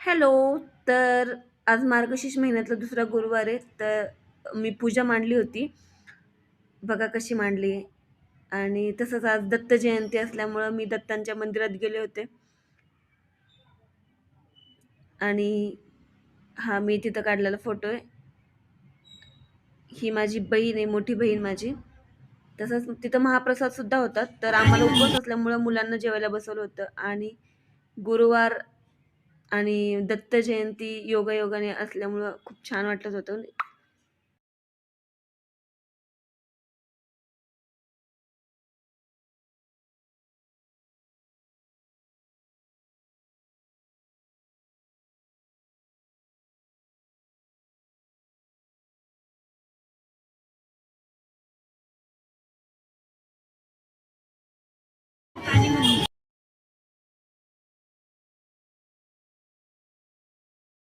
Hello. तर आज मार्गशीर्ष महिन्यातला दुसरा गुरुवार आहे. तर मी पूजा मांडली होती. बघा कशी मांडली आहे. आणि तसंच आज दत्त जयंती असल्यामुळं मी दत्तांच्या मंदिरात गेले होते. आणि हा मी तिथं काढलेला फोटो आहे. ही माझी बहीण आहे, मोठी बहीण माझी. तसंच तिथं महाप्रसाद सुद्धा होता. तर आम्हाला उपवास असल्यामुळं मुलांना जेवायला बसवलं होतं. आणि गुरुवार आणि दत्त जयंती योगायोगाने असल्यामुळं खूप छान वाटत होतं.